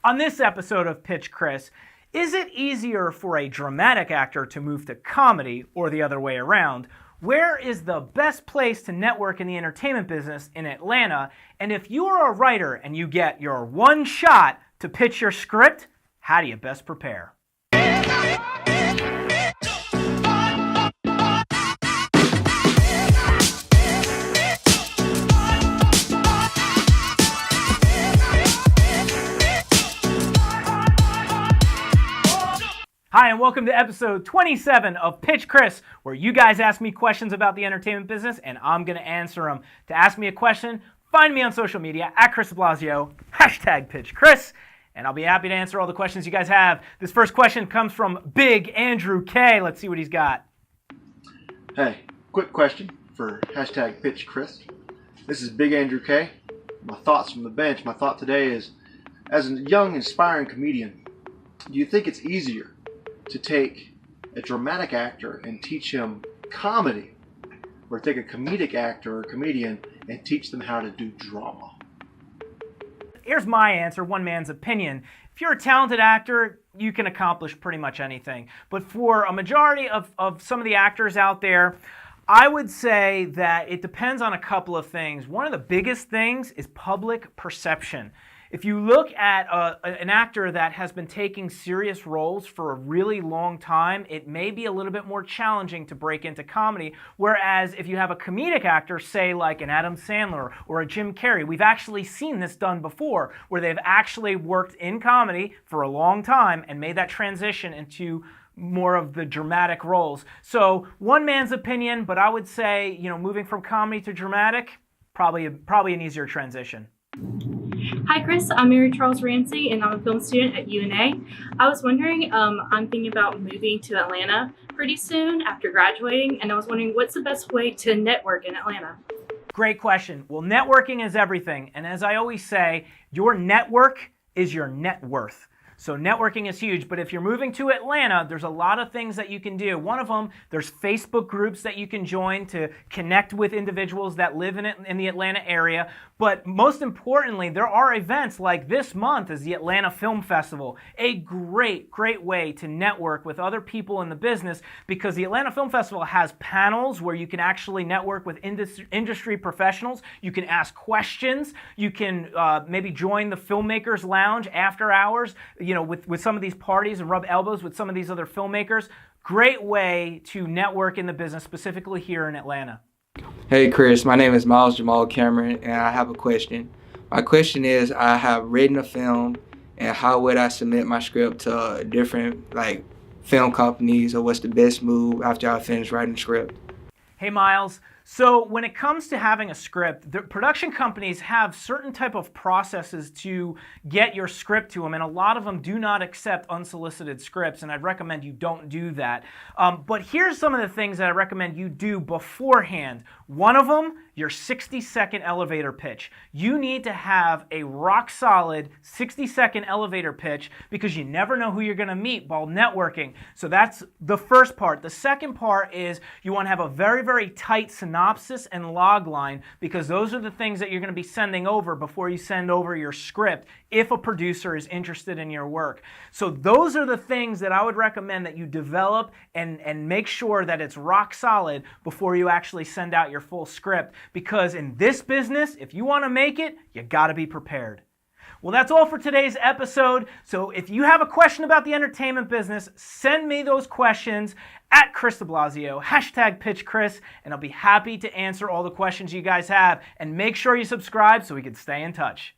On this episode of Pitch Chris, is it easier for a dramatic actor to move to comedy or the other way around? Where is the best place to network in the entertainment business in Atlanta? And if you are a writer and you get your one shot to pitch your script, how do you best prepare? Hi, and welcome to episode 27 of Pitch Chris, where you guys ask me questions about the entertainment business, and I'm going to answer them. To ask me a question, find me on social media, at DeBlasio, hashtag Pitch Chris, and I'll be happy to answer all the questions you guys have. This first question comes from Big Andrew K. Let's see what he's got. Hey, quick question for hashtag Pitch Chris. This is Big Andrew K. My thoughts from the bench. My thought today is, as a young, inspiring comedian, do you think it's easier to take a dramatic actor and teach him comedy, or take a comedic actor or comedian and teach them how to do drama? Here's my answer, one man's opinion. If you're a talented actor, you can accomplish pretty much anything. But for a majority of some of the actors out there, I would say that it depends on a couple of things. One of the biggest things is public perception. If you look at an actor that has been taking serious roles for a really long time, it may be a little bit more challenging to break into comedy. Whereas if you have a comedic actor, say like an Adam Sandler or a Jim Carrey, we've actually seen this done before, where they've actually worked in comedy for a long time and made that transition into more of the dramatic roles. So one man's opinion, but I would say, moving from comedy to dramatic, probably an easier transition. Hi Chris, I'm Mary Charles Ramsey and I'm a film student at UNA. I was wondering, I'm thinking about moving to Atlanta pretty soon after graduating, and I was wondering what's the best way to network in Atlanta? Great question. Well, networking is everything, and as I always say, your network is your net worth. So networking is huge, but if you're moving to Atlanta, there's a lot of things that you can do. One of them, there's Facebook groups that you can join to connect with individuals that live in the Atlanta area. But most importantly, there are events like this month is the Atlanta Film Festival, a great way to network with other people in the business, because the Atlanta Film Festival has panels where you can actually network with industry professionals. You can ask questions. You can maybe join the Filmmakers Lounge after hours, with some of these parties, and rub elbows with some of these other filmmakers. Great way to network in the business, specifically here in Atlanta. Hey Chris, my name is Miles Jamal Cameron, and I have a question. My question is, I have written a film, and how would I submit my script to different film companies, or what's the best move after I finish writing the script? Hey Miles, so when it comes to having a script, the production companies have certain type of processes to get your script to them, and a lot of them do not accept unsolicited scripts, and I'd recommend you don't do that. But here's some of the things that I recommend you do beforehand. One of them, your 60-second elevator pitch. You need to have a rock-solid 60-second elevator pitch, because you never know who you're going to meet while networking. So that's the first part. The second part is you want to have a very tight synopsis and log line, because those are the things that you're going to be sending over before you send over your script if a producer is interested in your work. So those are the things that I would recommend that you develop and make sure that it's rock solid before you actually send out your full script, because in this business, if you want to make it, you got to be prepared. Well, that's all for today's episode. So if you have a question about the entertainment business, send me those questions at DeBlasio, hashtag Pitch Chris, and I'll be happy to answer all the questions you guys have. And make sure you subscribe so we can stay in touch.